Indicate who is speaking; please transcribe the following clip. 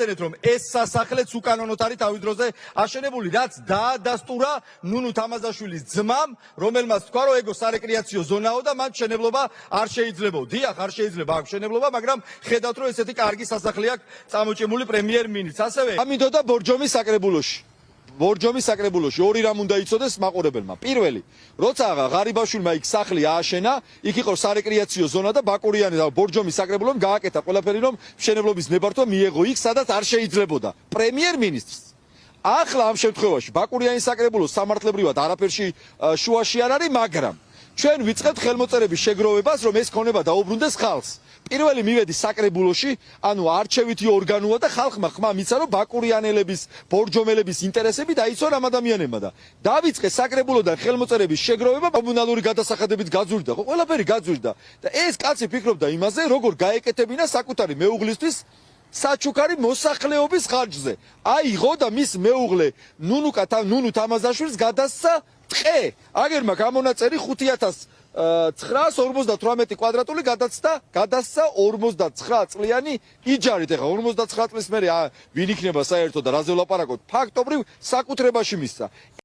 Speaker 1: რომ ეს სასახლეც უკანონოდ არის თავის დროზე აშენებული, რაც დაადასტურა ნუნუ თამაზაშვილის ძმამ, რომელმაც თქვა, რომ ეგო სარეკრეაციო ზონაო და მან მშენებლობა არ შეიძლება. დიახ, არ შეიძლება აქ მშენებლობა, მაგრამ ხედავთ, რომ ესეთი კარგი სასახლე აქვს წამოჭიმული პრემიერ-მინისტრს. ასევე ამიდოდა ბორჯომის საკრებულოში. ბორჯომის საკრებულოში ორი რამ უნდა იცოდეს მაყურებელმა. პირველი, როცა ღარიბაშვილმა იქ სახლი ააშენა, იქ იყო სარეკრეაციო ზონა და ბაკურიანი და ბორჯომის საკრებულომ გააკეთა ყველაფერი, რომ მშენებლობის ნებართვა მიეღო იქ, სადაც არ შეიძლებოდა პრემიერ-მინისტრს. ახლა ამ შემთხვევაში ბაკურიანის საკრებულოს სამართლებრივად არაფერში შუაში არ არის, მაგრამ ჩვენ ვიწყებთ ხელმოწერების შეგროვებას, რომ ეს ქონება დაუბრუნდეს ხალხს. პირველი მივედი საკრებულოში, ანუ არჩევითი ორგანოა და ხალხმა ხმა მიცა, რომ ბაკურიანელების, ბორჯომელების ინტერესები დაიცვა ამ ადამიანებმა და დავიწყე საკრებულოდან ხელმოწერების შეგროვება, კომუნალური გადასახადებით გაძვირდა, ხო, ყველაფერი გაძვირდა და ეს კაცი ფიქრობდა იმაზე, როგორ გაეკეთებინა საკუთარი მეუღლისთვის საჩუქარი მოსახლეობის ხარჯზე. აიღო და მის მეუღლე ნუნუ თამაზაშვილს გადასცა ტყე. აგერმა გამონაწერი 5948 კვადრატული გადასცა 59 წლიანი იჯარით. ეხლა 59 წლის მერე ვინ იქნება საერთოდ და რაზე ვლაპარაკობთ, ფაქტობრივ საკუთრებაში მისცა.